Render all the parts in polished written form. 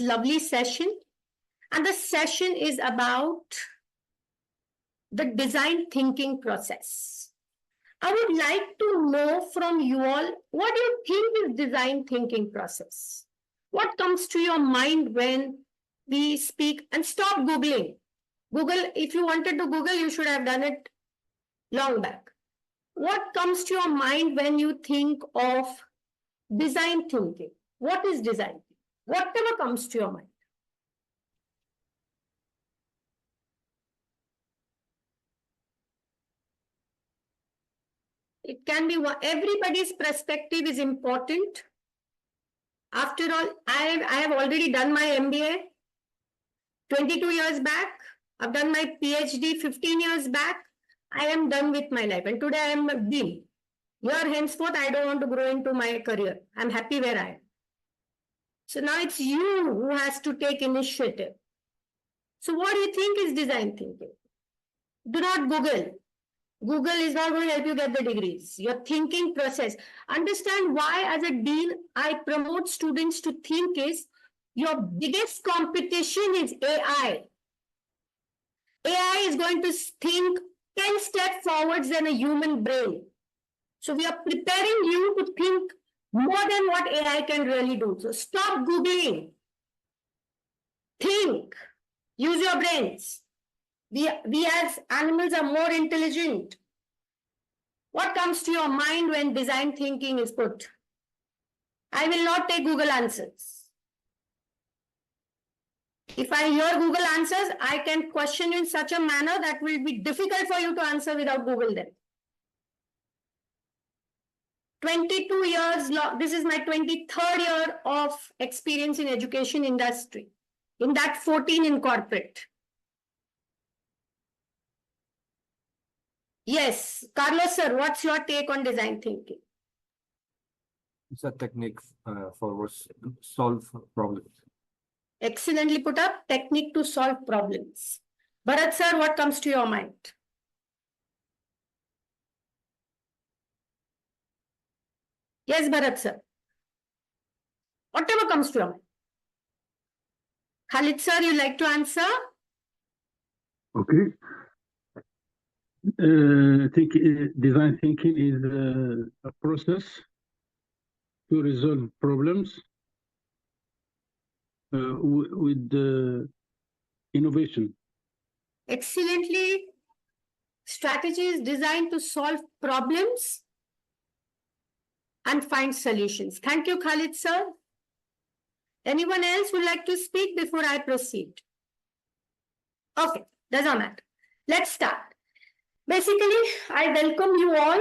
lovely session. And the session is about the design thinking process. I would like to know from you all, what do you think is design thinking process? What comes to your mind when we speak? And stop Googling. Google, if you wanted to Google, you should have done it long back. What comes to your mind when you think of design thinking? What is design? Whatever comes to your mind. It can be everybody's perspective is important. After all, I have already done my MBA 22 years back. I've done my PhD 15 years back. I am done with my life. And today I am a dean. Here henceforth, I don't want to grow into my career. I'm happy where I am. So now it's you who has to take initiative. So what do you think is design thinking? Do not Google. Google is not going to help you get the degrees. Your thinking process. Understand why, as a dean, I promote students to think is your biggest competition is AI. AI is going to think 10 steps forwards than a human brain. So we are preparing you to think more than what AI can really do. So stop Googling. Think. Use your brains. We as animals are more intelligent. What comes to your mind when design thinking is put? I will not take Google answers. If I hear Google answers, I can question you in such a manner that will be difficult for you to answer without Google them. 22 years, this is my 23rd year of experience in education industry. In that 14 in corporate. Yes, Carlos sir, what's your take on design thinking? It's a technique for solve problems. Excellently put up, technique to solve problems. Bharat sir, what comes to your mind? Yes, Bharat sir. Whatever comes to your mind. Khalid sir, you like to answer? Okay. I think design thinking is a process to resolve problems with innovation. Excellently. Strategy is designed to solve problems and find solutions. Thank you, Khalid sir. Anyone else would like to speak before I proceed? Okay, doesn't matter. Let's start. Basically, I welcome you all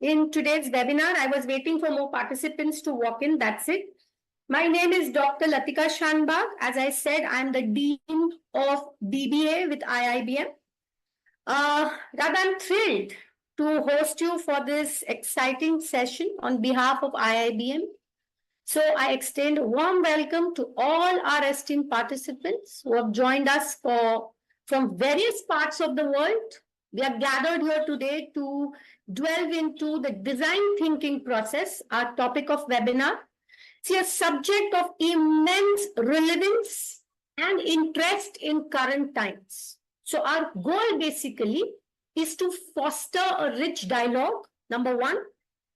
in today's webinar. I was waiting for more participants to walk in. That's it. My name is Dr. Latika Shanbag. As I said, I'm the Dean of DBA with IIBM. Rather, I'm thrilled to host you for this exciting session on behalf of IIBM. So I extend a warm welcome to all our esteemed participants who have joined us from various parts of the world. We are gathered here today to delve into the design thinking process, our topic of webinar. See, a subject of immense relevance and interest in current times. So our goal basically is to foster a rich dialogue, number one,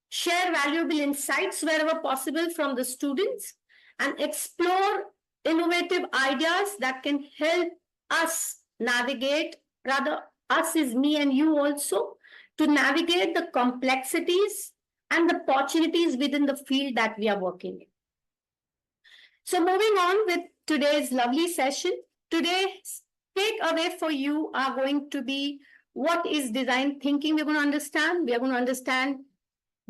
share valuable insights wherever possible from the students, and explore innovative ideas that can help us navigate, rather us is me and you also, to navigate the complexities and the opportunities within the field that we are working in. So moving on with today's lovely session, today's takeaway for you are going to be what is design thinking. We're going to understand. We are going to understand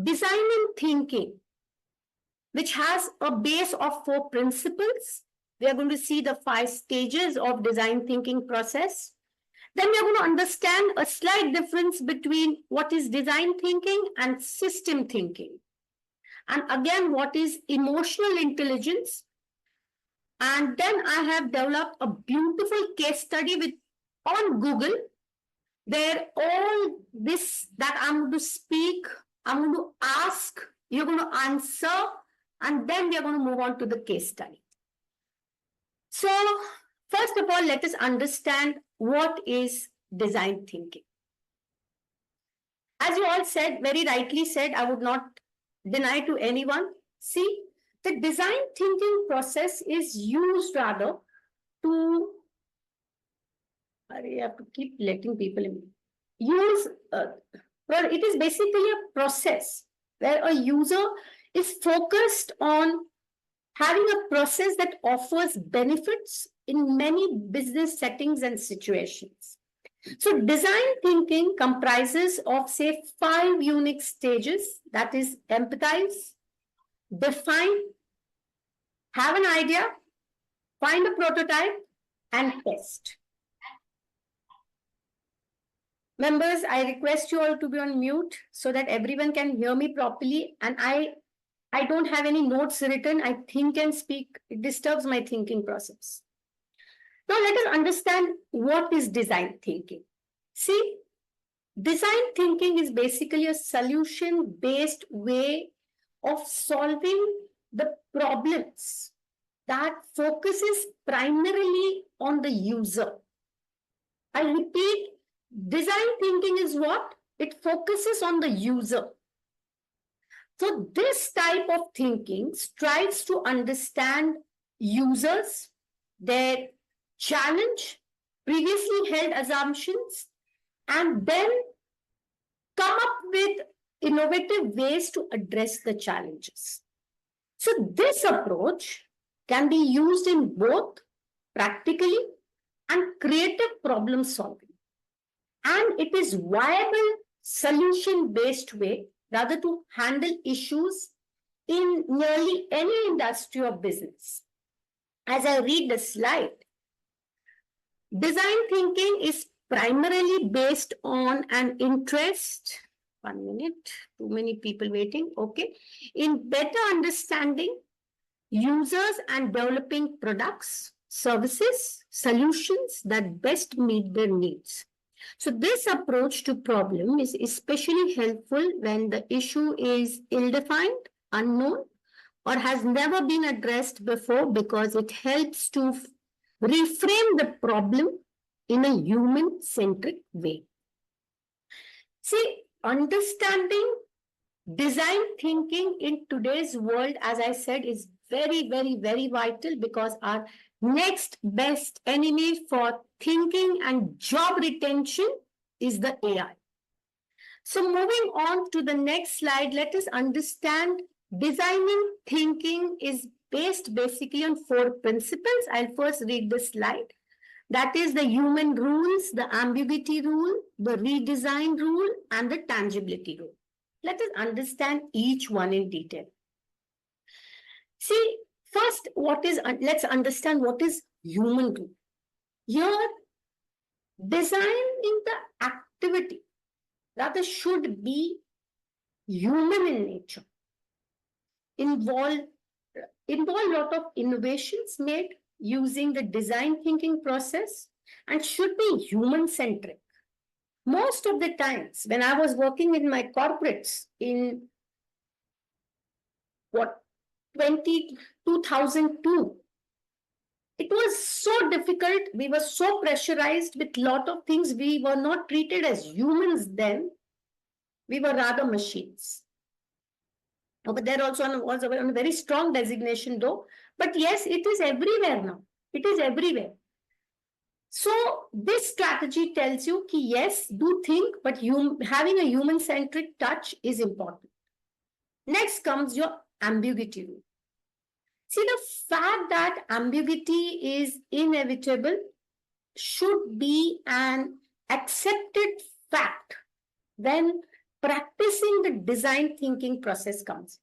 design and thinking, which has a base of 4 principles. We are going to see the 5 stages of design thinking process. Then we are going to understand a slight difference between what is design thinking and system thinking. And again, what is emotional intelligence. And then I have developed a beautiful case study on Google, where all this that I'm going to speak, I'm going to ask, you're going to answer, and then we are going to move on to the case study. So, first of all, let us understand what is design thinking. As you all said, very rightly said, I would not deny to anyone. See, the design thinking process is used rather to, I have to keep letting people in. Well, it is basically a process where a user is focused on having a process that offers benefits in many business settings and situations. So design thinking comprises of, say, 5 unique stages, that is empathize, define, have an idea, find a prototype, and test. Members, I request you all to be on mute so that everyone can hear me properly. And I don't have any notes written. I think and speak. It disturbs my thinking process. Now let us understand what is design thinking. See, design thinking is basically a solution-based way of solving the problems that focuses primarily on the user. I repeat, design thinking is what? It focuses on the user. So this type of thinking strives to understand users, their challenge, previously held assumptions, and then come up with innovative ways to address the challenges. So this approach can be used in both practically and creative problem solving. And it is viable solution-based way rather to handle issues in nearly any industry or business. As I read the slide, design thinking is primarily based on an interest, 1 minute, too many people waiting, okay, in better understanding users and developing products, services, solutions that best meet their needs. So this approach to problem is especially helpful when the issue is ill-defined, unknown, or has never been addressed before, because it helps to reframe the problem in a human-centric way. See, understanding design thinking in today's world, as I said, is very, very, very vital, because our next best enemy for thinking and job retention is the AI. So moving on to the next slide, let us understand designing thinking is based basically on 4 principles. I'll first read the slide. That is the human rules, the ambiguity rule, the redesign rule, and the tangibility rule. Let us understand each one in detail. See, first, let's understand what is human rule. Here, designing the activity rather should be human in nature. Involve a lot of innovations made using the design thinking process and should be human-centric. Most of the times when I was working in my corporates in 2002, it was so difficult. We were so pressurized with a lot of things. We were not treated as humans then. We were rather machines. But they're also on a very strong designation though. But yes, it is everywhere now. It is everywhere. So this strategy tells you that yes, do think, but having a human-centric touch is important. Next comes your ambiguity rule. See, the fact that ambiguity is inevitable should be an accepted fact when practicing the design thinking process comes.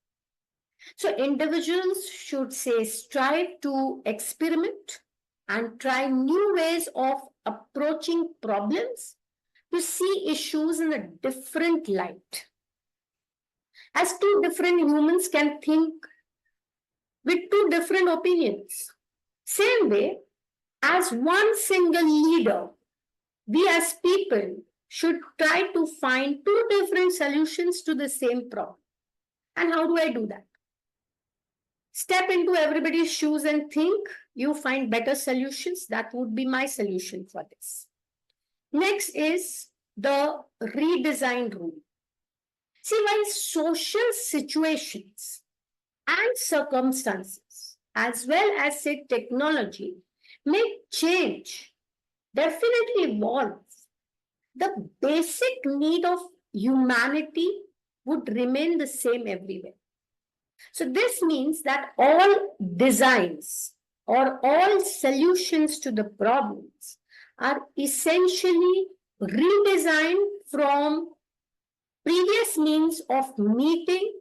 So individuals should strive to experiment and try new ways of approaching problems to see issues in a different light. As 2 different humans can think with 2 different opinions. Same way, as one single leader, we as people should try to find 2 different solutions to the same problem. And how do I do that? Step into everybody's shoes and think. You find better solutions. That would be my solution for this. Next is the redesign rule. See, while social situations and circumstances, as well as say technology, may change, definitely evolve, the basic need of humanity would remain the same everywhere. So this means that all designs or all solutions to the problems are essentially redesigned from previous means of meeting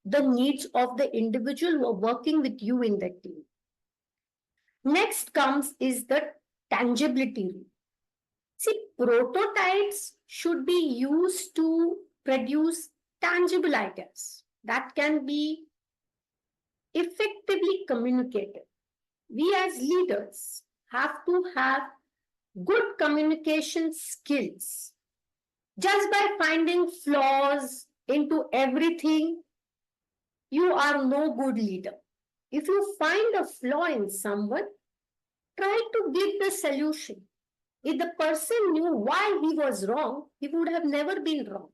the needs of the individual who are working with you in the team. Next comes is the tangibility rule. See, prototypes should be used to produce tangible ideas that can be effectively communicated. We as leaders have to have good communication skills. Just by finding flaws into everything, you are no good leader. If you find a flaw in someone, try to give the solution. If the person knew why he was wrong, he would have never been wrong.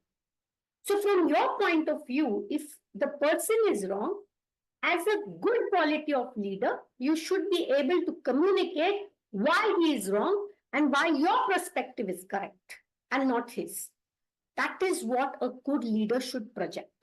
So from your point of view, if the person is wrong, as a good quality of leader, you should be able to communicate why he is wrong and why your perspective is correct and not his. That is what a good leader should project.